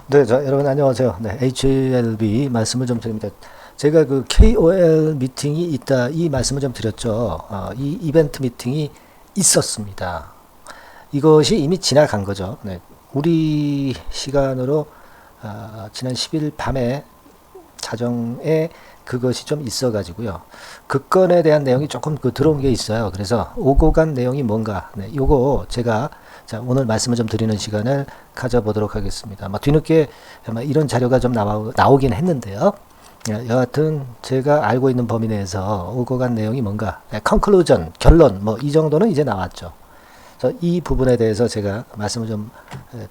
네, 여러분 안녕하세요. 네, HLB 말씀을 좀 드립니다. 제가 그 KOL 미팅이 있다 이 말씀을 좀 드렸죠. 이 이벤트 미팅이 있었습니다. 이것이 이미 지나간 거죠. 네, 우리 시간으로 지난 10일 밤에 자정에 그것이 좀 있어가지고요. 그 건에 대한 내용이 조금 들어온 게 있어요. 그래서 오고 간 내용이 뭔가, 네, 요거 제가 오늘 말씀을 좀 드리는 시간을 가져보도록 하겠습니다. 뒤늦게 이런 자료가 좀 나오긴 했는데요. 여하튼 제가 알고 있는 범위 내에서 오고 간 내용이 뭔가, 컨클루전, 결론, 이 정도는 이제 나왔죠. 그래서 이 부분에 대해서 제가 말씀을 좀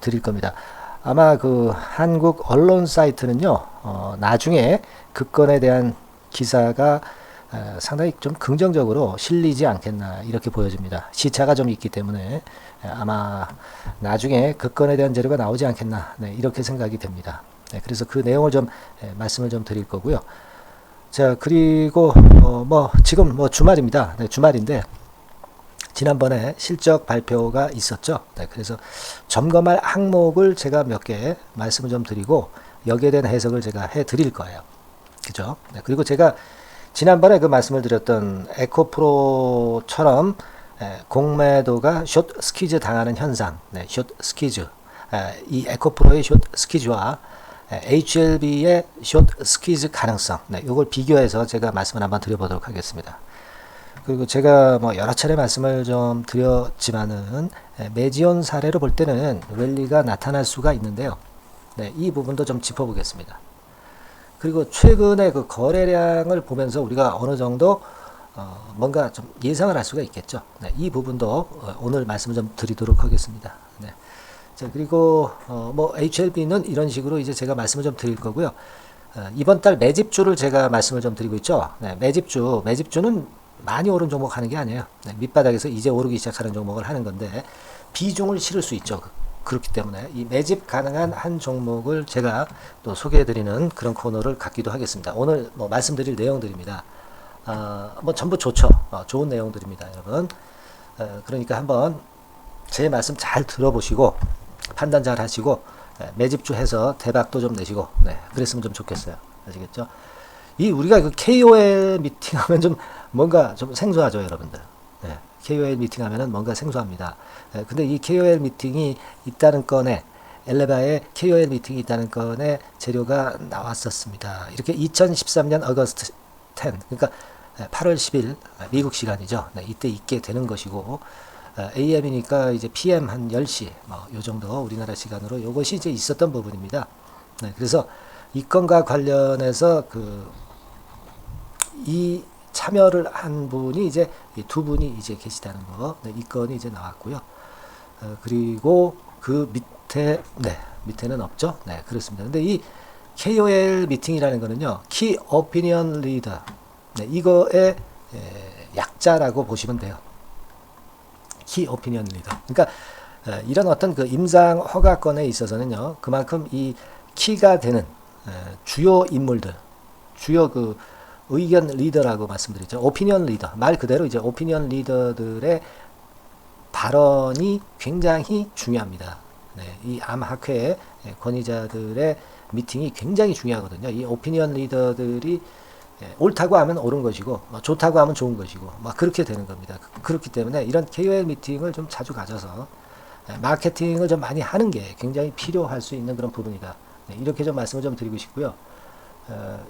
드릴 겁니다. 아마 그 한국 언론 사이트는요, 나중에 그 건에 대한 기사가 상당히 좀 긍정적으로 실리지 않겠나 이렇게 보여집니다. 시차가 좀 있기 때문에 아마 나중에 그 건에 대한 자료가 나오지 않겠나, 네, 이렇게 생각이 됩니다. 네, 그래서 그 내용을 좀 말씀을 좀 드릴 거고요. 자, 그리고 지금 주말입니다. 네, 주말인데 지난번에 실적 발표가 있었죠. 네, 그래서 점검할 항목을 제가 몇 개 말씀을 좀 드리고 여기에 대한 해석을 제가 해 드릴 거예요. 그죠? 네, 그리고 제가 지난번에 그 말씀을 드렸던 에코프로처럼 공매도가 숏 스퀴즈 당하는 현상, 네, 숏 스퀴즈, 이 에코프로의 숏 스퀴즈와 HLB의 숏 스퀴즈 가능성, 네, 이걸 비교해서 제가 말씀을 한번 드려보도록 하겠습니다. 그리고 제가 여러 차례 말씀을 좀 드렸지만은 매지온 사례로 볼 때는 랠리가 나타날 수가 있는데요. 네, 이 부분도 좀 짚어보겠습니다. 그리고 최근에 그 거래량을 보면서 우리가 어느 정도 뭔가 좀 예상을 할 수가 있겠죠. 네, 이 부분도 오늘 말씀을 좀 드리도록 하겠습니다. 네. 자, 그리고 HLB는 이런 식으로 이제 제가 말씀을 좀 드릴 거고요. 이번 달 매집주를 제가 말씀을 좀 드리고 있죠. 네, 매집주는 많이 오른 종목 하는 게 아니에요. 네, 밑바닥에서 이제 오르기 시작하는 종목을 하는 건데 비중을 실을 수 있죠. 그렇기 때문에 이 매집 가능한 한 종목을 제가 또 소개해드리는 그런 코너를 갖기도 하겠습니다. 오늘 말씀드릴 내용들입니다. 전부 좋죠. 좋은 내용들입니다, 여러분. 그러니까 한번 제 말씀 잘 들어보시고 판단 잘 하시고 매집주 해서 대박도 좀 내시고, 네, 그랬으면 좀 좋겠어요. 아시겠죠? 이 우리가 그 KOL 미팅하면 좀 뭔가 좀 생소하죠, 여러분들. 네, KOL 미팅하면은 뭔가 생소합니다. 근데 이 KOL 미팅이 있다는 건에 엘레바에 KOL 미팅이 있다는 건에 재료가 나왔었습니다. 이렇게 2013년 어거스트 10, 그러니까 8월 10일 미국 시간이죠. 네, 이때 있게 되는 것이고 AM이니까 이제 PM 한 10시 요 정도 우리나라 시간으로 이것이 이제 있었던 부분입니다. 네, 그래서 이 건과 관련해서 이 참여를 한 분이 이제 두 분이 이제 계시다는 거, 네, 이 건이 이제 나왔고요. 그리고 그 밑에는 없죠. 네, 그렇습니다. 근데 이 KOL 미팅이라는 거는요, Key Opinion Leader, 네, 이거의 약자라고 보시면 돼요. Key Opinion Leader. 그러니까 이런 어떤 그 임상 허가건에 있어서는요, 그만큼 이 키가 되는 주요 인물들, 주요 그 의견 리더라고 말씀드렸죠. 오피니언 리더. 말 그대로 이제 오피니언 리더들의 발언이 굉장히 중요합니다. 네, 이 암학회 권위자들의 미팅이 굉장히 중요하거든요. 이 오피니언 리더들이 옳다고 하면 옳은 것이고, 좋다고 하면 좋은 것이고, 그렇게 되는 겁니다. 그렇기 때문에 이런 KOL 미팅을 좀 자주 가져서 마케팅을 좀 많이 하는 게 굉장히 필요할 수 있는 그런 부분이다. 네, 이렇게 좀 말씀을 좀 드리고 싶고요.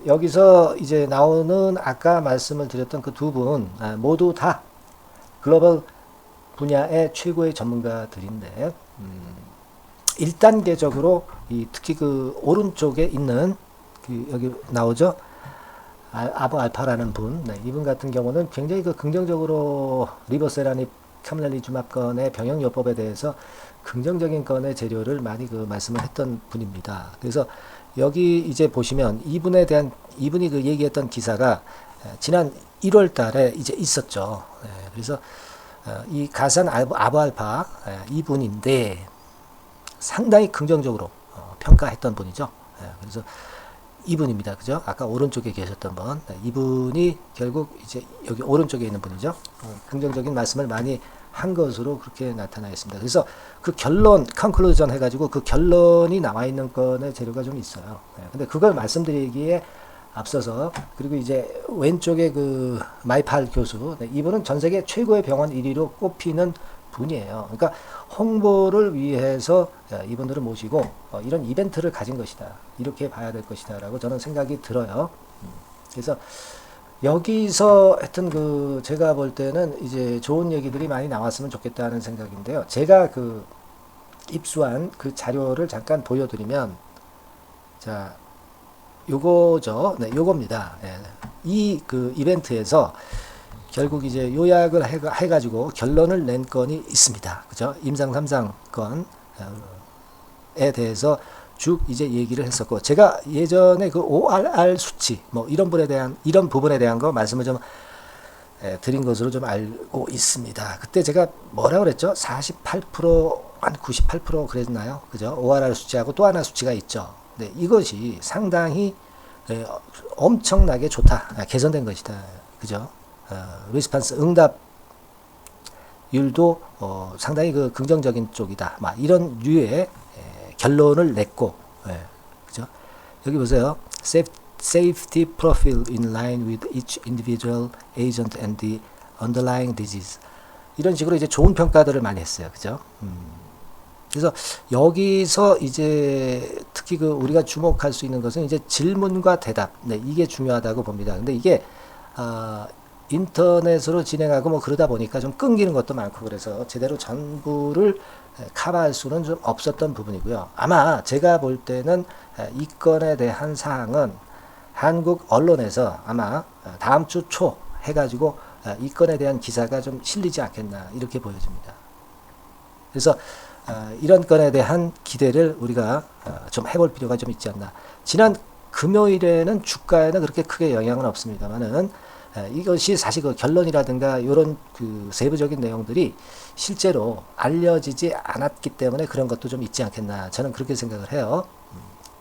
여기서 이제 나오는 아까 말씀을 드렸던 그 두 분 모두 다 글로벌 분야의 최고의 전문가들인데 1단계적으로 특히 그 오른쪽에 있는 여기 나오죠. 아부 알파라는 분, 네, 이분 같은 경우는 굉장히 그 긍정적으로 리버세라닙 카멜리주맙건의 병역요법에 대해서 긍정적인 건의 재료를 많이 말씀을 했던 분입니다. 그래서 여기 이제 보시면 이분이 그 얘기했던 기사가 지난 1월 달에 이제 있었죠. 그래서 이 가산 아부알파 이분인데 상당히 긍정적으로 평가했던 분이죠. 그래서 이분입니다. 그죠? 아까 오른쪽에 계셨던 분. 이분이 결국 이제 여기 오른쪽에 있는 분이죠. 긍정적인 말씀을 많이 한 것으로 그렇게 나타나 있습니다. 그래서 그 결론, 컨클루전 해가지고 그 결론이 나와 있는 건의 재료가 좀 있어요. 근데 그걸 말씀드리기에 앞서서, 그리고 이제 왼쪽에 그 마이팔 교수, 이분은 전 세계 최고의 병원 1위로 꼽히는 분이에요. 그러니까 홍보를 위해서 이분들을 모시고 이런 이벤트를 가진 것이다. 이렇게 봐야 될 것이다. 라고 저는 생각이 들어요. 그래서 여기서 하여튼 그 제가 볼 때는 이제 좋은 얘기들이 많이 나왔으면 좋겠다는 생각인데요. 제가 그 입수한 그 자료를 잠깐 보여드리면, 자, 요거죠. 네, 요겁니다. 네. 이 그 이벤트에서 결국 이제 요약을 해가지고 결론을 낸 건이 있습니다. 그죠? 임상 3상 건에 대해서 쭉 이제 얘기를 했었고, 제가 예전에 그 ORR 수치, 뭐 이런 부분에 대한 거 말씀을 좀 드린 것으로 좀 알고 있습니다. 그때 제가 뭐라 그랬죠? 48%, 한 98% 그랬나요? 그죠? ORR 수치하고 또 하나 수치가 있죠. 네, 이것이 상당히 엄청나게 좋다. 개선된 것이다. 그죠? 리스판스 응답률도 상당히 그 긍정적인 쪽이다. 막 이런 류의 결론을 냈고, 그죠? 여기 보세요. Safety profile in line with each individual agent and the underlying disease. 이런 식으로 이제 좋은 평가들을 많이 했어요. 그죠? 그래서 여기서 이제 특히 그 우리가 주목할 수 있는 것은 이제 질문과 대답. 네, 이게 중요하다고 봅니다. 근데 이게 인터넷으로 진행하고 뭐 그러다 보니까 좀 끊기는 것도 많고, 그래서 제대로 전부를 커버할 수는 좀 없었던 부분이고요. 아마 제가 볼 때는 이 건에 대한 사항은 한국 언론에서 아마 다음 주 초 해가지고 이 건에 대한 기사가 좀 실리지 않겠나 이렇게 보여집니다. 그래서 이런 건에 대한 기대를 우리가 좀 해볼 필요가 좀 있지 않나. 지난 금요일에는 주가에는 그렇게 크게 영향은 없습니다만은 이것이 사실 그 결론이라든가 이런 그 세부적인 내용들이 실제로 알려지지 않았기 때문에 그런 것도 좀 있지 않겠나. 저는 그렇게 생각을 해요.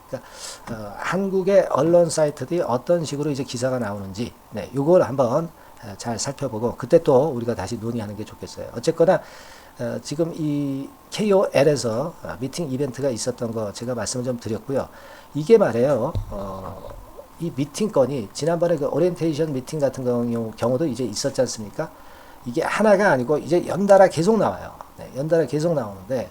그러니까 한국의 언론 사이트들이 어떤 식으로 이제 기사가 나오는지, 네, 이걸 한번 잘 살펴보고 그때 또 우리가 다시 논의하는 게 좋겠어요. 어쨌거나 지금 이 KOL에서 미팅 이벤트가 있었던 거 제가 말씀을 좀 드렸고요. 이게 말이에요. 이 미팅 건이 지난번에 그 오리엔테이션 미팅 같은 경우도 이제 있었지 않습니까? 이게 하나가 아니고 이제 연달아 계속 나와요. 네, 연달아 계속 나오는데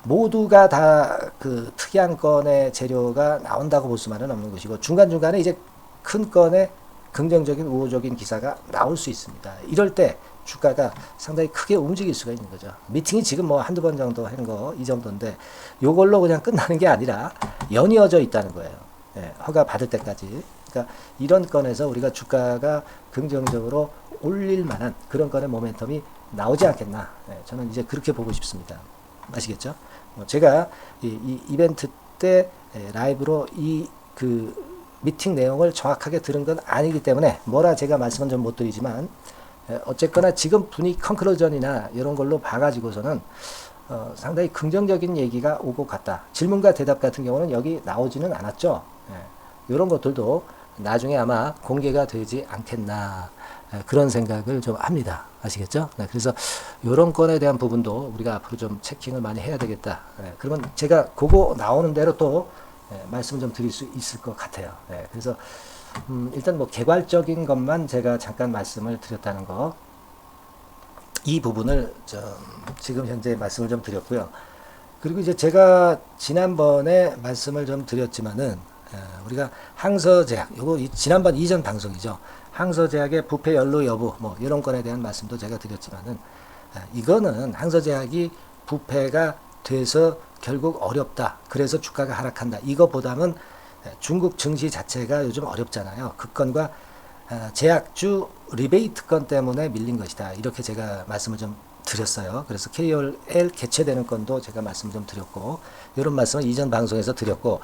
모두가 다 그 특이한 건의 재료가 나온다고 볼 수만은 없는 것이고, 중간중간에 이제 큰 건의 긍정적인 우호적인 기사가 나올 수 있습니다. 이럴 때 주가가 상당히 크게 움직일 수가 있는 거죠. 미팅이 지금 뭐 한두 번 정도 한 거 이 정도인데 요걸로 그냥 끝나는 게 아니라 연이어져 있다는 거예요. 네, 허가 받을 때까지. 그러니까 이런 건에서 우리가 주가가 긍정적으로 올릴 만한 그런 건의 모멘텀이 나오지 않겠나. 네, 저는 이제 그렇게 보고 싶습니다. 아시겠죠? 제가 이 이벤트 때 라이브로 이 그 미팅 내용을 정확하게 들은 건 아니기 때문에 뭐라 제가 말씀은 좀 못 드리지만, 어쨌거나 지금 분위기 컨클루전이나 이런 걸로 봐가지고서는 상당히 긍정적인 얘기가 오고 갔다. 질문과 대답 같은 경우는 여기 나오지는 않았죠. 이런 것들도 나중에 아마 공개가 되지 않겠나, 그런 생각을 좀 합니다. 아시겠죠? 네, 그래서 이런 건에 대한 부분도 우리가 앞으로 좀 체킹을 많이 해야 되겠다. 그러면 제가 그거 나오는 대로 또 말씀 좀 드릴 수 있을 것 같아요. 그래서 일단 뭐 개괄적인 것만 제가 잠깐 말씀을 드렸다는 거, 이 부분을 좀 지금 현재 말씀을 좀 드렸고요. 그리고 이제 제가 지난번에 말씀을 좀 드렸지만은 우리가 항서제약, 요거 지난번 이전 방송이죠. 항서제약의 부패 연루 여부, 뭐 이런 건에 대한 말씀도 제가 드렸지만은 이거는 항서제약이 부패가 돼서 결국 어렵다. 그래서 주가가 하락한다. 이거보다는 중국 증시 자체가 요즘 어렵잖아요. 그 건과 제약주 리베이트 건 때문에 밀린 것이다. 이렇게 제가 말씀을 좀 드렸어요. 그래서 KOL 개최되는 건도 제가 말씀 좀 드렸고, 이런 말씀을 이전 방송에서 드렸고,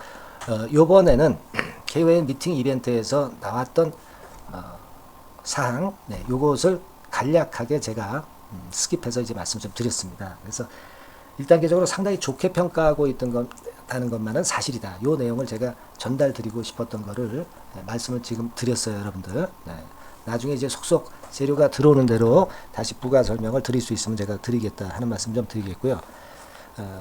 요번에는 KOL 미팅 이벤트에서 나왔던 사항, 네, 요것을 간략하게 제가 스킵해서 이제 말씀 좀 드렸습니다. 그래서 1단계적으로 상당히 좋게 평가하고 있다는 것만은 사실이다. 요 내용을 제가 전달드리고 싶었던 거를 말씀을 지금 드렸어요, 여러분들. 네. 나중에 이제 속속 재료가 들어오는 대로 다시 부가 설명을 드릴 수 있으면 제가 드리겠다 하는 말씀 좀 드리겠고요.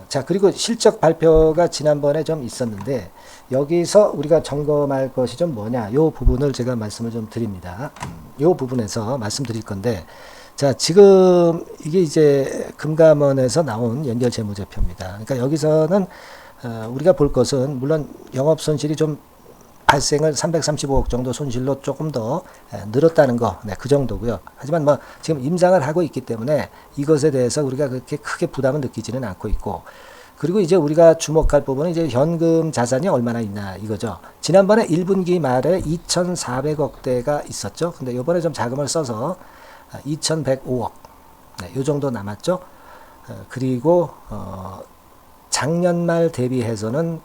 자, 그리고 실적 발표가 지난번에 좀 있었는데 여기서 우리가 점검할 것이 좀 뭐냐, 요 부분을 제가 말씀을 좀 드립니다. 요 부분에서 말씀드릴 건데, 자, 지금 이게 이제 금감원에서 나온 연결 재무제표입니다. 그러니까 여기서는 우리가 볼 것은 물론 영업 손실이 좀 발생을 335억 정도 손실로 조금 더 늘었다는 거, 네, 그 정도고요. 하지만 뭐 지금 임상을 하고 있기 때문에 이것에 대해서 우리가 그렇게 크게 부담을 느끼지는 않고 있고, 그리고 이제 우리가 주목할 부분은 이제 현금 자산이 얼마나 있나 이거죠. 지난번에 1분기 말에 2,400억대가 있었죠. 근데 이번에 좀 자금을 써서 2,105억, 네, 요 정도 남았죠. 그리고 작년 말 대비해서는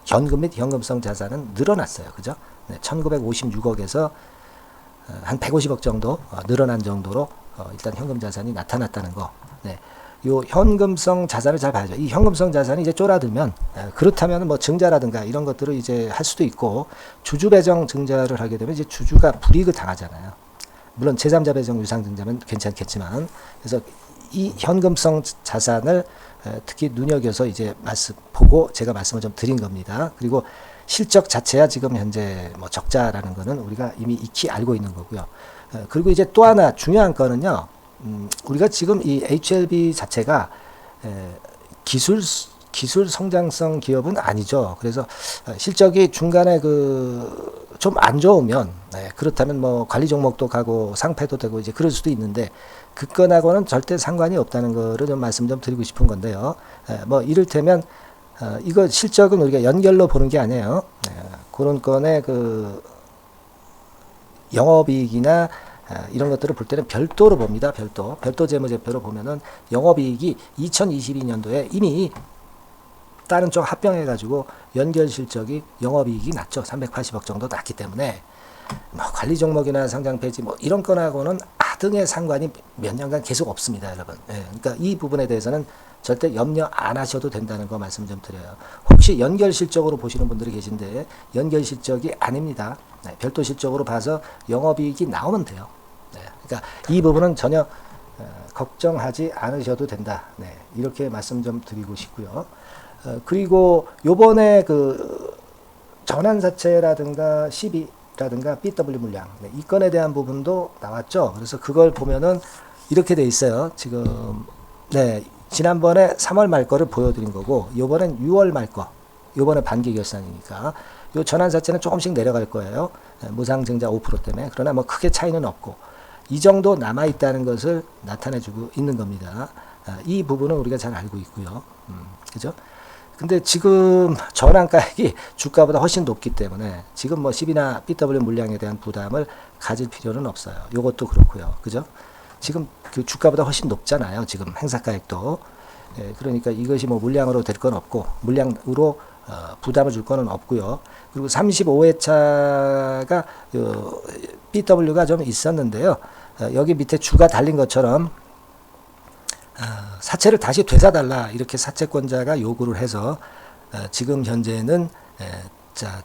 현금 및 현금성 자산은 늘어났어요. 그죠? 네, 1956억에서 한 150억 정도 늘어난 정도로 일단 현금 자산이 나타났다는 거. 네. 요 현금성 자산을 잘 봐야죠. 이 현금성 자산이 이제 쫄아들면, 그렇다면 뭐 증자라든가 이런 것들을 이제 할 수도 있고, 주주 배정 증자를 하게 되면 이제 주주가 불이익을 당하잖아요. 물론 제3자 배정 유상 증자면 괜찮겠지만, 그래서 이 현금성 자산을 특히 눈여겨서 이제 보고 제가 말씀을 좀 드린 겁니다. 그리고 실적 자체야 지금 현재 뭐 적자라는 거는 우리가 이미 익히 알고 있는 거고요. 그리고 이제 또 하나 중요한 거는요, 우리가 지금 이 HLB 자체가 기술 성장성 기업은 아니죠. 그래서 실적이 중간에 좀 안 좋으면, 그렇다면 뭐 관리 종목도 가고 상패도 되고 이제 그럴 수도 있는데, 그 건하고는 절대 상관이 없다는 거를 좀 말씀 좀 드리고 싶은 건데요. 뭐 이를테면 이거 실적은 우리가 연결로 보는 게 아니에요. 그런 건의 영업이익이나 이런 것들을 볼 때는 별도로 봅니다. 별도 재무제표로 보면은 영업이익이 2022년도에 이미 다른 쪽 합병해가지고 연결 실적이 영업이익이 났죠. 380억 정도 났기 때문에 뭐 관리 종목이나 상장 폐지 뭐 이런 건하고는 아등의 상관이 몇 년간 계속 없습니다, 여러분. 그러니까 이 부분에 대해서는 절대 염려 안 하셔도 된다는 거 말씀 좀 드려요. 혹시 연결 실적으로 보시는 분들이 계신데 연결 실적이 아닙니다. 별도 실적으로 봐서 영업이익이 나오면 돼요. 그러니까 이 부분은 전혀 걱정하지 않으셔도 된다. 이렇게 말씀 좀 드리고 싶고요. 그리고 요번에 전환사채라든가 시비라든가 BW 물량, 이 건에 대한 부분도 나왔죠. 그래서 그걸 보면은 이렇게 돼 있어요. 지금 지난번에 3월 말 거를 보여드린 거고, 요번엔 6월 말 거, 요번에 반기 결산이니까 요 전환사채는 조금씩 내려갈 거예요. 무상증자 5% 때문에. 그러나 뭐 크게 차이는 없고, 이 정도 남아 있다는 것을 나타내주고 있는 겁니다. 이 부분은 우리가 잘 알고 있고요. 그죠? 근데 지금 전환가액이 주가보다 훨씬 높기 때문에 지금 뭐 시비나 BW 물량에 대한 부담을 가질 필요는 없어요. 요것도 그렇고요. 그죠? 지금 그 주가보다 훨씬 높잖아요. 지금 행사가액도. 그러니까 이것이 뭐 물량으로 될 건 없고, 물량으로 부담을 줄 거는 없고요. 그리고 35회차가 BW가 좀 있었는데요. 여기 밑에 주가 달린 것처럼 사채를 다시 되사달라 이렇게 사채권자가 요구를 해서 지금 현재는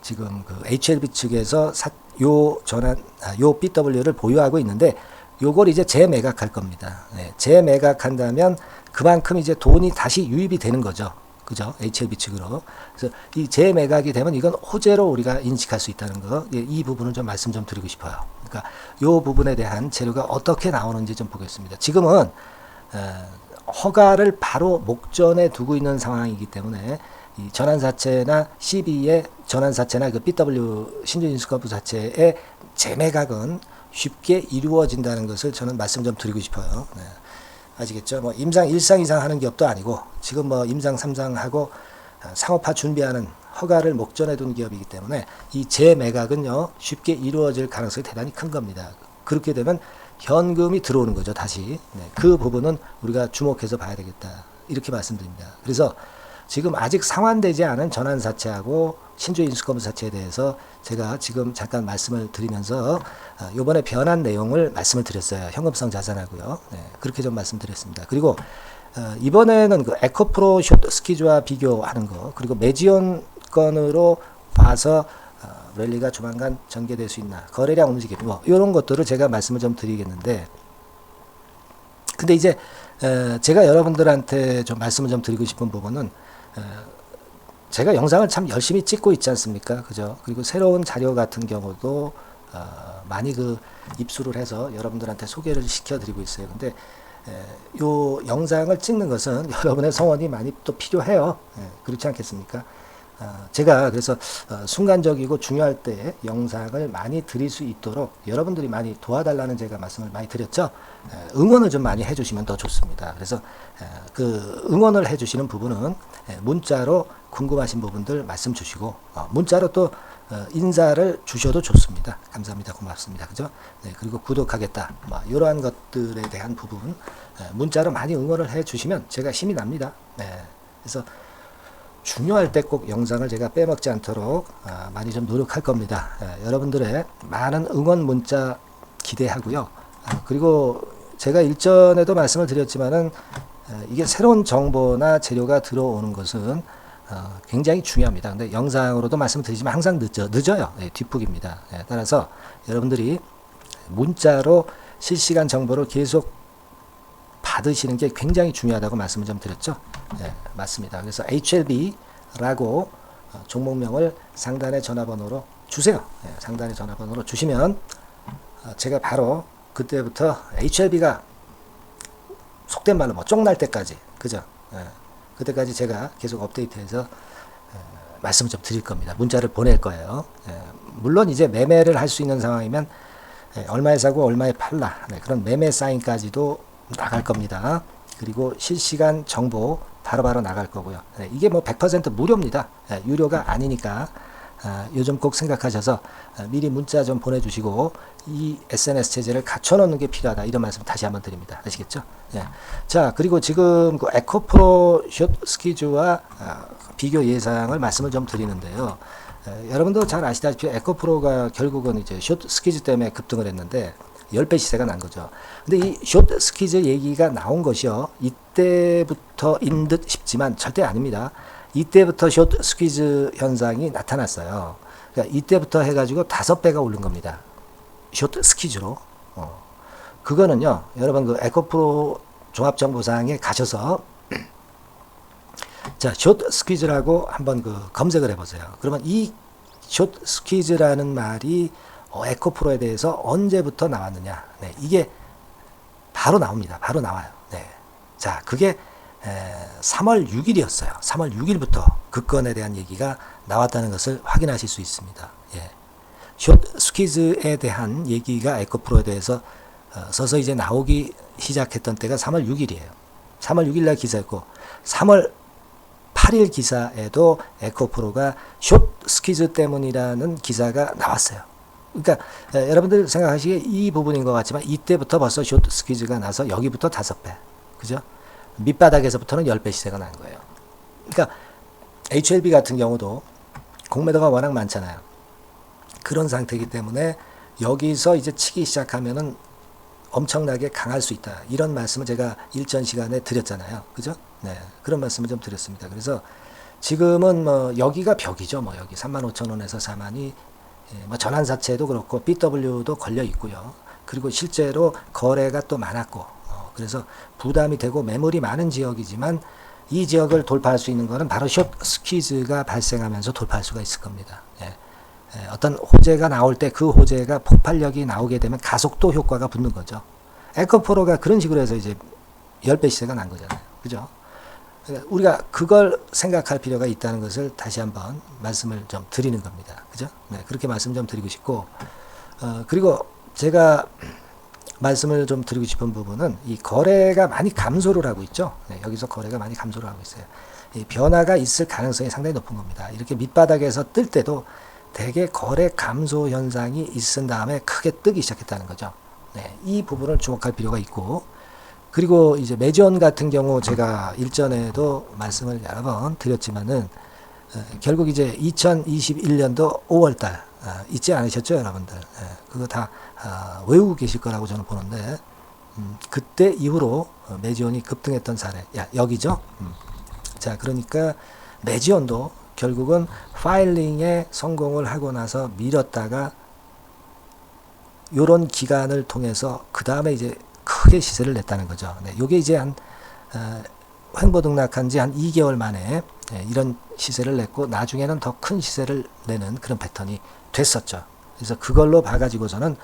지금 HLB 측에서 요 BW를 보유하고 있는데, 요걸 이제 재매각할 겁니다. 재매각한다면 그만큼 이제 돈이 다시 유입이 되는 거죠. 그죠? HLB 측으로. 그래서 이 재매각이 되면 이건 호재로 우리가 인식할 수 있다는 거, 이 부분을 좀 말씀 좀 드리고 싶어요. 그러니까 요 부분에 대한 재료가 어떻게 나오는지 좀 보겠습니다. 지금은 허가를 바로 목전에 두고 있는 상황이기 때문에 이 전환사채나 CB의 전환사채나 BW 신주인수거부 자체의 재매각은 쉽게 이루어진다는 것을 저는 말씀 좀 드리고 싶어요. 아시겠죠? 뭐 임상 1상 이상 하는 기업도 아니고 지금 뭐 임상 3상 하고 상업화 준비하는 허가를 목전에 둔 기업이기 때문에 이 재매각은요 쉽게 이루어질 가능성이 대단히 큰 겁니다. 그렇게 되면 현금이 들어오는 거죠, 다시. 그 부분은 우리가 주목해서 봐야 되겠다, 이렇게 말씀드립니다. 그래서 지금 아직 상환되지 않은 전환사채하고 신주인수거부사채에 대해서 제가 지금 잠깐 말씀을 드리면서 요번에 변한 내용을 말씀을 드렸어요. 현금성 자산하고요. 그렇게 좀 말씀드렸습니다. 그리고 이번에는 에코프로 숏 스키즈와 비교하는 거, 그리고 매지온 건으로 봐서 랠리가 조만간 전개될 수 있나, 거래량 움직임, 뭐 이런 것들을 제가 말씀을 좀 드리겠는데, 근데 이제 제가 여러분들한테 좀 말씀을 좀 드리고 싶은 부분은, 제가 영상을 참 열심히 찍고 있지 않습니까? 그죠? 그리고 새로운 자료 같은 경우도 많이 입수를 해서 여러분들한테 소개를 시켜드리고 있어요. 근데 요 영상을 찍는 것은 여러분의 성원이 많이 또 필요해요. 그렇지 않겠습니까? 제가 그래서 순간적이고 중요할 때 영상을 많이 드릴 수 있도록 여러분들이 많이 도와달라는 제가 말씀을 많이 드렸죠. 응원을 좀 많이 해주시면 더 좋습니다. 그래서 그 응원을 해주시는 부분은 문자로 궁금하신 부분들 말씀 주시고, 문자로 또 인사를 주셔도 좋습니다. 감사합니다. 고맙습니다. 그죠? 네, 그리고 구독하겠다. 뭐 이러한 것들에 대한 부분 문자로 많이 응원을 해 주시면 제가 힘이 납니다. 네, 그래서 중요할 때 꼭 영상을 제가 빼먹지 않도록 많이 좀 노력할 겁니다. 여러분들의 많은 응원 문자 기대하고요. 그리고 제가 일전에도 말씀을 드렸지만은 이게 새로운 정보나 재료가 들어오는 것은 굉장히 중요합니다. 근데 영상으로도 말씀드리지만 항상 늦어요. 네, 뒷북입니다. 따라서 여러분들이 문자로 실시간 정보를 계속 받으시는 게 굉장히 중요하다고 말씀을 좀 드렸죠. 네, 맞습니다. 그래서 HLB라고 종목명을 상단의 전화번호로 주세요. 네, 상단의 전화번호로 주시면 제가 바로 그때부터 HLB가 속된 말로 뭐 쫑날 때까지, 그죠? 네, 그때까지 제가 계속 업데이트해서 말씀을 좀 드릴 겁니다. 문자를 보낼 거예요. 물론 이제 매매를 할 수 있는 상황이면 얼마에 사고 얼마에 팔라, 그런 매매 사인까지도 나갈 겁니다. 그리고 실시간 정보 바로바로 나갈 거고요. 이게 뭐 100% 무료입니다. 유료가 아니니까 요즘 꼭 생각하셔서 미리 문자 좀 보내주시고 이 SNS 체제를 갖춰놓는 게 필요하다, 이런 말씀 다시 한번 드립니다. 아시겠죠? 자, 그리고 지금 그 에코프로 숏 스퀴즈와 비교 예상을 말씀을 좀 드리는데요. 여러분도 잘 아시다시피 에코프로가 결국은 이제 숏 스퀴즈 때문에 급등을 했는데 10배 시세가 난 거죠. 근데 이 숏 스퀴즈 얘기가 나온 것이요, 이때부터인 듯 싶지만 절대 아닙니다. 이때부터 숏 스퀴즈 현상이 나타났어요. 그러니까 이때부터 해가지고 5배가 오른 겁니다. 숏 스퀴즈로. 그거는요, 여러분 그 에코프로 종합정보사항에 가셔서 자, 숏 스퀴즈라고 한번 검색을 해보세요. 그러면 이 숏 스퀴즈라는 말이 에코프로에 대해서 언제부터 나왔느냐. 네, 이게 바로 나옵니다. 바로 나와요. 네. 자, 그게 3월 6일이었어요. 3월 6일부터 그 건에 대한 얘기가 나왔다는 것을 확인하실 수 있습니다. 예. 숏 스퀴즈에 대한 얘기가 에코프로에 대해서 서서히 이제 나오기 시작했던 때가 3월 6일이에요. 3월 6일 날 기사였고 3월 8일 기사에도 에코프로가 숏 스퀴즈 때문이라는 기사가 나왔어요. 그러니까 여러분들 생각하시기에 이 부분인 것 같지만 이때부터 벌써 숏 스퀴즈가 나서 여기부터 5배. 그죠? 밑바닥에서부터는 10배 시세가 난 거예요. 그러니까 HLB 같은 경우도 공매도가 워낙 많잖아요. 그런 상태이기 때문에 여기서 이제 치기 시작하면은 엄청나게 강할 수 있다, 이런 말씀을 제가 일전 시간에 드렸잖아요. 그죠? 네, 그런 말씀을 좀 드렸습니다. 그래서 지금은 뭐 여기가 벽이죠. 뭐 여기 35,000원에서 4만이 뭐 전환사채도 그렇고 BW도 걸려 있고요. 그리고 실제로 거래가 또 많았고, 그래서 부담이 되고 매물이 많은 지역이지만 이 지역을 돌파할 수 있는 것은 바로 숏 스퀴즈가 발생하면서 돌파할 수가 있을 겁니다. 어떤 호재가 나올 때 그 호재가 폭발력이 나오게 되면 가속도 효과가 붙는 거죠. 에코프로가 그런 식으로 해서 이제 10배 시세가 난 거잖아요. 그죠? 그러니까 우리가 그걸 생각할 필요가 있다는 것을 다시 한번 말씀을 좀 드리는 겁니다. 그죠? 네, 그렇게 말씀 좀 드리고 싶고, 그리고 제가 말씀을 좀 드리고 싶은 부분은 이 거래가 많이 감소를 하고 있죠. 네, 여기서 거래가 많이 감소를 하고 있어요. 이 변화가 있을 가능성이 상당히 높은 겁니다. 이렇게 밑바닥에서 뜰 때도 대개 거래 감소 현상이 있은 다음에 크게 뜨기 시작했다는 거죠. 네, 이 부분을 주목할 필요가 있고, 그리고 이제 매지원 같은 경우 제가 일전에도 말씀을 여러 번 드렸지만은 결국 이제 2021년도 5월달 잊지 않으셨죠, 여러분들? 그거 다 외우고 계실 거라고 저는 보는데, 그때 이후로 매지원이 급등했던 사례, 여기죠. 자, 그러니까 매지원도 결국은 파일링에 성공을 하고 나서 미뤘다가 요런 기간을 통해서 그 다음에 이제 크게 시세를 냈다는 거죠. 네, 요게 이제 한 횡보 등락한 지 한 2개월 만에 이런 시세를 냈고 나중에는 더 큰 시세를 내는 그런 패턴이 됐었죠. 그래서 그걸로 봐가지고서는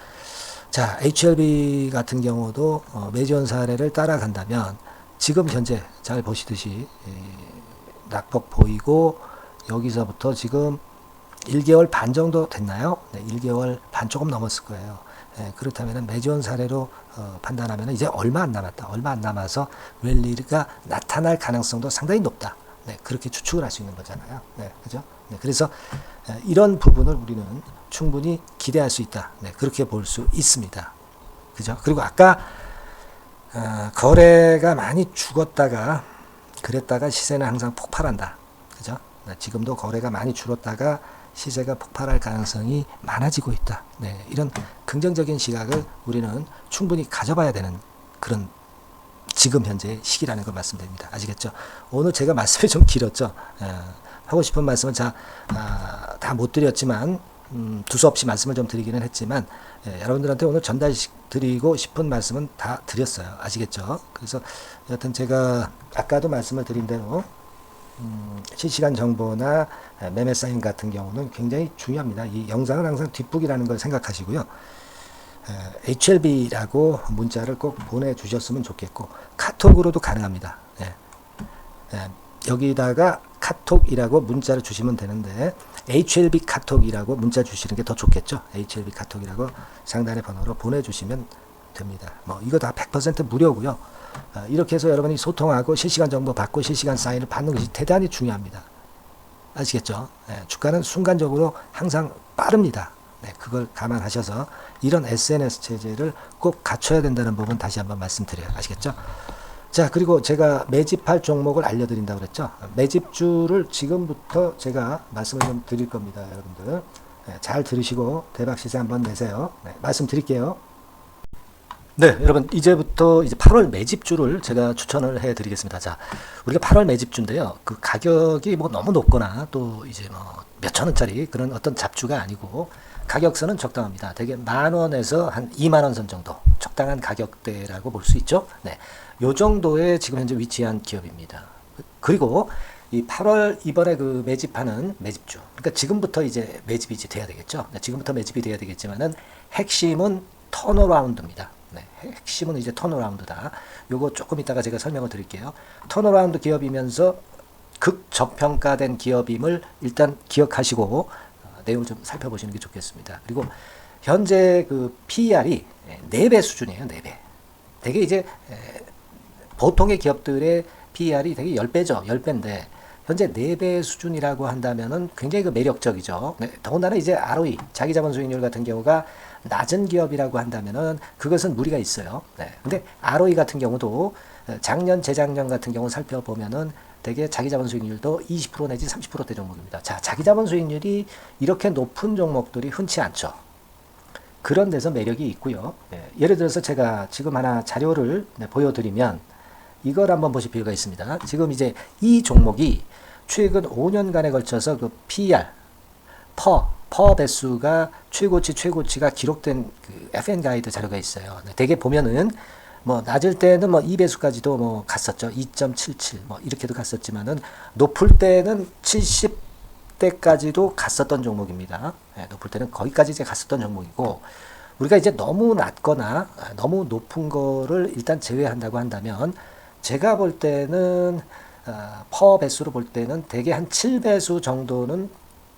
자, HLB 같은 경우도 매지원 사례를 따라간다면 지금 현재 잘 보시듯이 낙폭 보이고 여기서부터 지금 1개월 반 정도 됐나요? 네, 1개월 반 조금 넘었을 거예요. 그렇다면 매지원 사례로 판단하면 이제 얼마 안 남았다. 얼마 안 남아서 랠리가 나타날 가능성도 상당히 높다. 네, 그렇게 추측을 할 수 있는 거잖아요. 네, 그죠? 네, 그래서 이런 부분을 우리는 충분히 기대할 수 있다. 네, 그렇게 볼 수 있습니다. 그죠? 그리고 아까 거래가 많이 죽었다가 그랬다가 시세는 항상 폭발한다. 그죠? 네, 지금도 거래가 많이 줄었다가 시세가 폭발할 가능성이 많아지고 있다. 네, 이런 긍정적인 시각을 우리는 충분히 가져봐야 되는 그런 지금 현재 시기라는 걸 말씀드립니다. 아시겠죠? 오늘 제가 말씀이 좀 길었죠. 하고 싶은 말씀은 다 못 드렸지만 두서없이 말씀을 좀 드리기는 했지만 여러분들한테 오늘 전달드리고 싶은 말씀은 다 드렸어요. 아시겠죠? 그래서 여튼 제가 아까도 말씀을 드린 대로 실시간 정보나 매매 사인 같은 경우는 굉장히 중요합니다. 이 영상은 항상 뒷북이라는 걸 생각하시고요. HLB라고 문자를 꼭 보내주셨으면 좋겠고 카톡으로도 가능합니다. 여기다가 카톡이라고 문자를 주시면 되는데 HLB 카톡이라고 문자 주시는 게 더 좋겠죠. HLB 카톡이라고 상단의 번호로 보내주시면 됩니다. 뭐 이거 다 100% 무료고요. 이렇게 해서 여러분이 소통하고 실시간 정보 받고 실시간 사인을 받는 것이 대단히 중요합니다. 아시겠죠? 주가는 순간적으로 항상 빠릅니다. 그걸 감안하셔서 이런 SNS 체제를 꼭 갖춰야 된다는 부분 다시 한번 말씀드려요. 아시겠죠? 자, 그리고 제가 매집할 종목을 알려드린다고 그랬죠. 매집주를 지금부터 제가 말씀을 좀 드릴 겁니다. 여러분들 잘 들으시고 대박 시세 한번 내세요. 말씀드릴게요. 네, 여러분 이제부터 이제 8월 매집주를 제가 추천을 해드리겠습니다. 자, 우리가 8월 매집주인데요. 그 가격이 뭐 너무 높거나 또 이제 뭐 몇천 원짜리 그런 어떤 잡주가 아니고 가격선은 적당합니다. 대개 10,000원에서 한 20,000원 선 정도 적당한 가격대라고 볼 수 있죠. 네, 요 정도에 지금 현재 위치한 기업입니다. 그리고 이 8월 이번에 그 매집하는 매집주, 그러니까 지금부터 이제 매집이 이제 돼야 되겠죠. 네, 지금부터 매집이 돼야 되겠지만은 핵심은 턴어라운드입니다. 네, 핵심은 이제 턴어라운드다. 요거 조금 이따가 제가 설명을 드릴게요. 턴어라운드 기업이면서 극저평가된 기업임을 일단 기억하시고 내용을 좀 살펴보시는 게 좋겠습니다. 그리고 현재 그 PER이 4배 수준이에요. 4배. 되게 이제 보통의 기업들의 PER이 되게 10배죠. 10배인데 현재 4배 수준이라고 한다면은 굉장히 그 매력적이죠. 네, 더군다나 이제 ROE, 자기자본 수익률 같은 경우가 낮은 기업이라고 한다면은 그것은 무리가 있어요. 네. 근데 ROE 같은 경우도 작년, 재작년 같은 경우 살펴보면은 되게 자기자본 수익률도 20% 내지 30%대 종목입니다. 자, 자기자본 수익률이 이렇게 높은 종목들이 흔치 않죠. 그런 데서 매력이 있고요. 예를 들어서 제가 지금 하나 자료를 보여드리면 이걸 한번 보실 필요가 있습니다. 지금 이제 이 종목이 최근 5년간에 걸쳐서 그 PER, 퍼 배수가 최고치가 기록된 그 FN 가이드 자료가 있어요. 대개 보면은 뭐 낮을 때는 뭐 2배수까지도 뭐 갔었죠. 2.77 뭐 이렇게도 갔었지만은 높을 때는 70대까지도 갔었던 종목입니다. 높을 때는 거기까지 이제 갔었던 종목이고 우리가 이제 너무 낮거나 너무 높은 거를 일단 제외한다고 한다면 제가 볼 때는 퍼 배수로 볼 때는 대개 한 7배수 정도는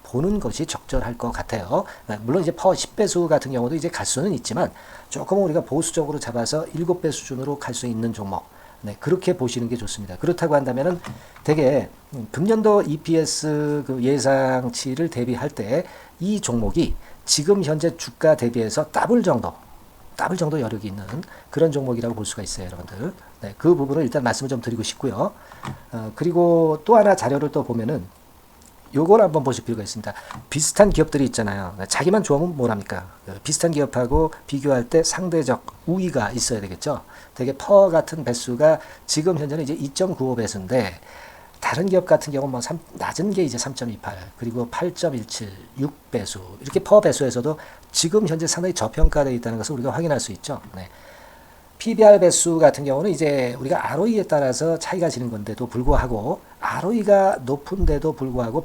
보는 것이 적절할 것 같아요. 물론 이제 퍼 10배수 같은 경우도 이제 갈 수는 있지만 조금 우리가 보수적으로 잡아서 7배 수준으로 갈 수 있는 종목. 네, 그렇게 보시는 게 좋습니다. 그렇다고 한다면은 되게 금년도 EPS 그 예상치를 대비할 때 이 종목이 지금 현재 주가 대비해서 더블 정도 여력이 있는 그런 종목이라고 볼 수가 있어요, 여러분들. 네, 그 부분을 일단 말씀을 좀 드리고 싶고요. 그리고 또 하나 자료를 또 보면은 요걸 한번 보실 필요가 있습니다. 비슷한 기업들이 있잖아요. 자기만 좋으면 뭘 합니까? 비슷한 기업하고 비교할 때 상대적 우위가 있어야 되겠죠. 되게 퍼 같은 배수가 지금 현재는 이제 2.95배수인데 다른 기업 같은 경우는 뭐 낮은 게 이제 3.28, 그리고 8.17, 6배수, 이렇게 퍼 배수에서도 지금 현재 상당히 저평가되어 있다는 것을 우리가 확인할 수 있죠. 네. PBR 배수 같은 경우는 이제 우리가 ROE에 따라서 차이가 지는 건데도 불구하고 ROE가 높은데도 불구하고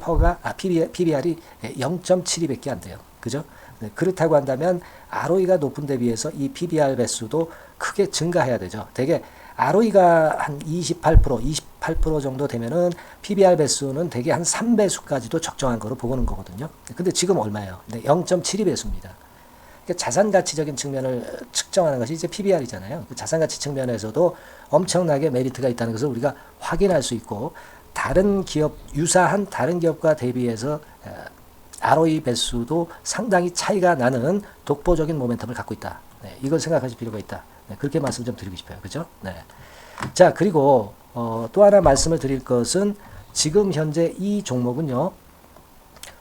PBR이 0.72밖에 안 돼요. 그죠? 네, 그렇다고 한다면 ROE가 높은 데 비해서 이 PBR 배수도 크게 증가해야 되죠. 되게 ROE가 한 28% 정도 되면은 PBR 배수는 되게 한 3배수까지도 적정한 거로 보는 거거든요. 근데 지금 얼마예요? 네, 0.72배수입니다. 그러니까 자산가치적인 측면을 측정하는 것이 이제 PBR이잖아요. 그 자산가치 측면에서도 엄청나게 메리트가 있다는 것을 우리가 확인할 수 있고, 다른 기업, 유사한 다른 기업과 대비해서 ROE 배수도 상당히 차이가 나는 독보적인 모멘텀을 갖고 있다. 네, 이걸 생각하실 필요가 있다. 네, 그렇게 말씀 좀 드리고 싶어요. 그죠? 네. 자, 그리고 또 하나 말씀을 드릴 것은 지금 현재 이 종목은요,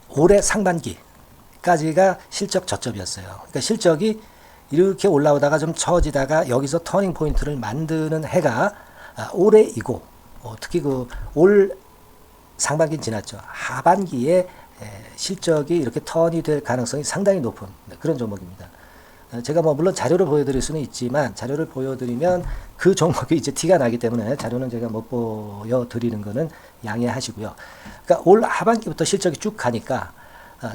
올해 상반기까지가 실적 저점이었어요. 그러니까 실적이 이렇게 올라오다가 좀 처지다가 여기서 터닝 포인트를 만드는 해가 올해이고, 특히 그 올 상반기는 지났죠. 하반기에 실적이 이렇게 턴이 될 가능성이 상당히 높은 그런 종목입니다. 제가 뭐 물론 자료를 보여드릴 수는 있지만, 자료를 보여드리면 그 종목이 이제 티가 나기 때문에 자료는 제가 못 보여드리는 거는 양해하시고요. 그러니까 올 하반기부터 실적이 쭉 가니까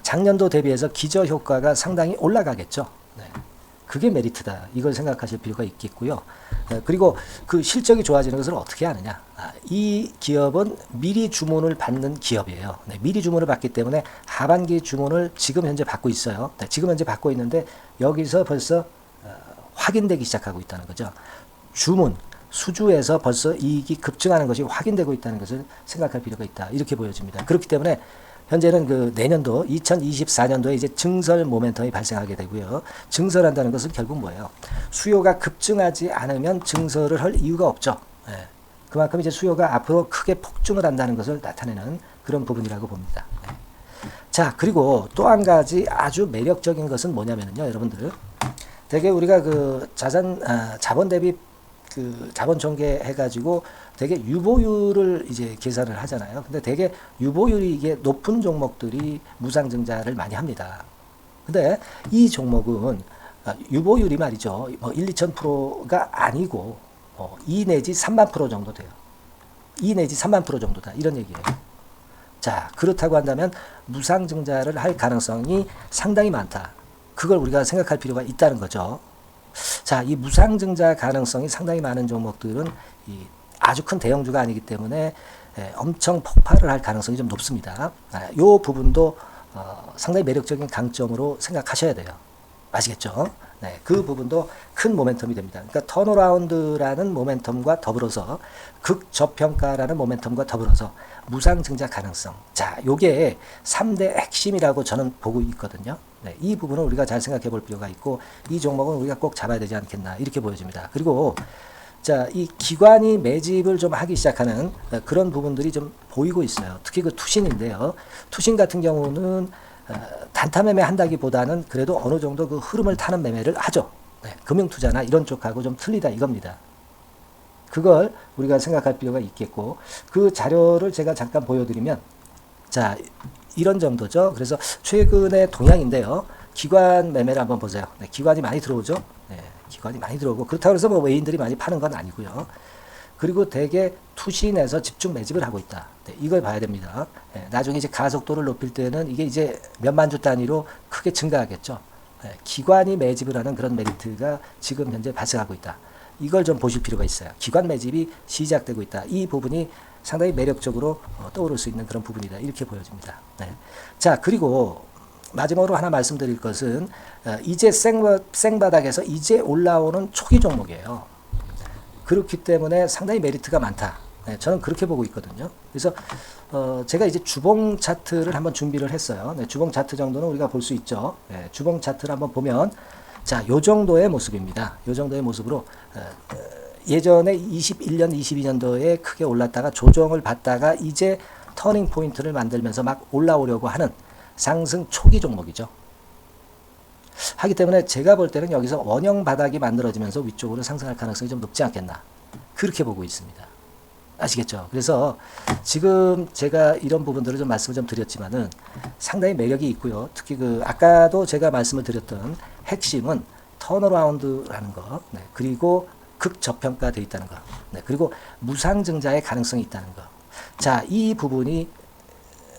작년도 대비해서 기저 효과가 상당히 올라가겠죠. 네. 그게 메리트다. 이걸 생각하실 필요가 있겠고요. 그리고 그 실적이 좋아지는 것을 어떻게 하느냐. 이 기업은 미리 주문을 받는 기업이에요. 네, 미리 주문을 받기 때문에 하반기 주문을 지금 현재 받고 있어요. 네, 지금 현재 받고 있는데 여기서 벌써 확인되기 시작하고 있다는 거죠. 주문, 수주에서 벌써 이익이 급증하는 것이 확인되고 있다는 것을 생각할 필요가 있다. 이렇게 보여집니다. 그렇기 때문에 현재는 그 내년도 2024년도에 이제 증설 모멘텀이 발생하게 되고요. 증설한다는 것은 결국 뭐예요? 수요가 급증하지 않으면 증설을 할 이유가 없죠. 네. 그만큼 이제 수요가 앞으로 크게 폭증을 한다는 것을 나타내는 그런 부분이라고 봅니다. 네. 자, 그리고 또 한 가지 아주 매력적인 것은 뭐냐면요, 여러분들. 되게 우리가 그 자본 대비 그 자본 전개 해가지고 되게 유보율을 이제 계산을 하잖아요. 근데 되게 유보율이 이게 높은 종목들이 무상증자를 많이 합니다. 근데 이 종목은 유보율이 말이죠. 뭐 1, 2,000%가 아니고 2 내지 3만 프로 정도 돼요. 2 내지 3만 프로 정도다. 이런 얘기예요. 자, 그렇다고 한다면 무상증자를 할 가능성이 상당히 많다. 그걸 우리가 생각할 필요가 있다는 거죠. 자, 이 무상증자 가능성이 상당히 많은 종목들은 아주 큰 대형주가 아니기 때문에 엄청 폭발을 할 가능성이 좀 높습니다. 이 부분도 상당히 매력적인 강점으로 생각하셔야 돼요. 아시겠죠? 네, 그 부분도 큰 모멘텀이 됩니다. 그러니까 턴어라운드라는 모멘텀과 더불어서 극저평가라는 모멘텀과 더불어서 무상증자 가능성. 자, 요게 3대 핵심이라고 저는 보고 있거든요. 네, 이 부분을 우리가 잘 생각해 볼 필요가 있고, 이 종목은 우리가 꼭 잡아야 되지 않겠나, 이렇게 보여집니다. 그리고 자, 이 기관이 매집을 좀 하기 시작하는 그런 부분들이 좀 보이고 있어요. 특히 그 투신인데요. 투신 같은 경우는 단타 매매 한다기보다는 그래도 어느 정도 그 흐름을 타는 매매를 하죠. 네, 금융투자나 이런 쪽하고 좀 틀리다 이겁니다. 그걸 우리가 생각할 필요가 있겠고, 그 자료를 제가 잠깐 보여드리면, 자, 이런 정도죠. 그래서 최근의 동향인데요. 기관 매매를 한번 보세요. 네, 기관이 많이 들어오죠. 네, 기관이 많이 들어오고, 그렇다고 해서 뭐 외인들이 많이 파는 건 아니고요. 그리고 대개 투신에서 집중 매집을 하고 있다. 네, 이걸 봐야 됩니다. 네, 나중에 이제 가속도를 높일 때는 이게 이제 몇만 주 단위로 크게 증가하겠죠. 네, 기관이 매집을 하는 그런 메리트가 지금 현재 발생하고 있다. 이걸 좀 보실 필요가 있어요. 기관 매집이 시작되고 있다. 이 부분이 상당히 매력적으로 떠오를 수 있는 그런 부분이다. 이렇게 보여집니다. 네. 자, 그리고 마지막으로 하나 말씀드릴 것은 이제 생바닥에서 이제 올라오는 초기 종목이에요. 그렇기 때문에 상당히 메리트가 많다. 네, 저는 그렇게 보고 있거든요. 그래서 제가 이제 주봉 차트를 한번 준비를 했어요. 네, 주봉 차트 정도는 우리가 볼 수 있죠. 네, 주봉 차트를 한번 보면, 자, 요 정도의 모습입니다. 요 정도의 모습으로 예전에 21년, 22년도에 크게 올랐다가 조정을 받다가 이제 터닝 포인트를 만들면서 막 올라오려고 하는 상승 초기 종목이죠. 하기 때문에 제가 볼 때는 여기서 원형 바닥이 만들어지면서 위쪽으로 상승할 가능성이 좀 높지 않겠나, 그렇게 보고 있습니다. 아시겠죠? 그래서 지금 제가 이런 부분들을 좀 말씀을 좀 드렸지만은 상당히 매력이 있고요. 특히 그 아까도 제가 말씀을 드렸던 핵심은 턴어라운드라는 거, 네, 그리고 극저평가되어 있다는 거, 네, 그리고 무상증자의 가능성이 있다는 거. 자, 이 부분이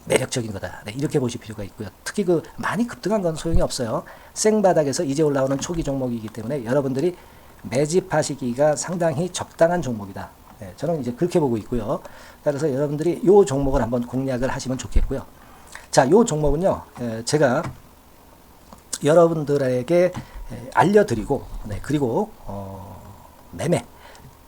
매력적인 거다. 네, 이렇게 보실 필요가 있고요. 특히 그 많이 급등한 건 소용이 없어요. 생바닥에서 이제 올라오는 초기 종목이기 때문에 여러분들이 매집하시기가 상당히 적당한 종목이다. 네, 저는 이제 그렇게 보고 있고요. 따라서 여러분들이 이 종목을 한번 공략을 하시면 좋겠고요. 자, 이 종목은요, 제가 여러분들에게 알려드리고, 네, 그리고 매매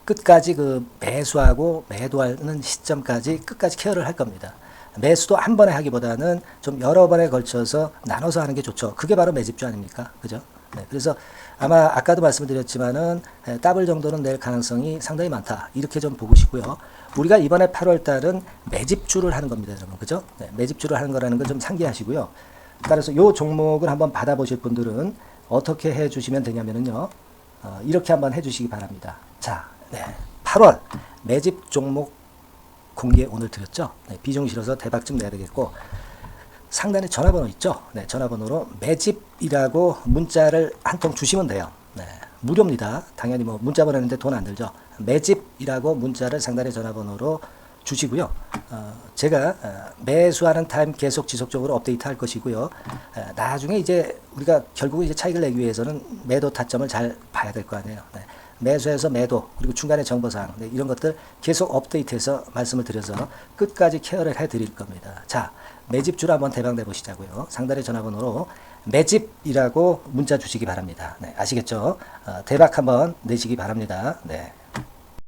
끝까지 그 매수하고 매도하는 시점까지 끝까지 케어를 할 겁니다. 매수도 한 번에 하기보다는 좀 여러 번에 걸쳐서 나눠서 하는 게 좋죠. 그게 바로 매집주 아닙니까? 그죠? 네, 그래서 아마 아까도 말씀드렸지만은 더블 정도는 낼 가능성이 상당히 많다. 이렇게 좀 보시고요. 우리가 이번에 8월 달은 매집주를 하는 겁니다, 여러분. 그죠? 네, 매집주를 하는 거라는 걸 좀 상기하시고요. 따라서 요 종목을 한번 받아보실 분들은 어떻게 해 주시면 되냐면은요. 이렇게 한번 해 주시기 바랍니다. 자, 네, 8월 매집 종목 공개 오늘 드렸죠. 네, 비중 실어서 대박 좀 내야 되겠고, 상단에 전화번호 있죠. 네, 전화번호로 매집이라고 문자를 한 통 주시면 돼요. 네, 무료입니다. 당연히 뭐 문자 보내는데 돈 안 들죠. 매집이라고 문자를 상단의 전화번호로 주시고요. 제가 매수하는 타임 계속 지속적으로 업데이트 할 것이고요. 나중에 이제 우리가 결국 이제 차익을 내기 위해서는 매도 타점을 잘 봐야 될 거 아니에요. 네. 매수해서 매도, 그리고 중간에 정보사항, 네, 이런 것들 계속 업데이트해서 말씀을 드려서 끝까지 케어를 해드릴 겁니다. 자, 매집주를 한번 대박 내보시자고요. 상단의 전화번호로 매집이라고 문자 주시기 바랍니다. 네, 아시겠죠? 대박 한번 내시기 바랍니다. 네.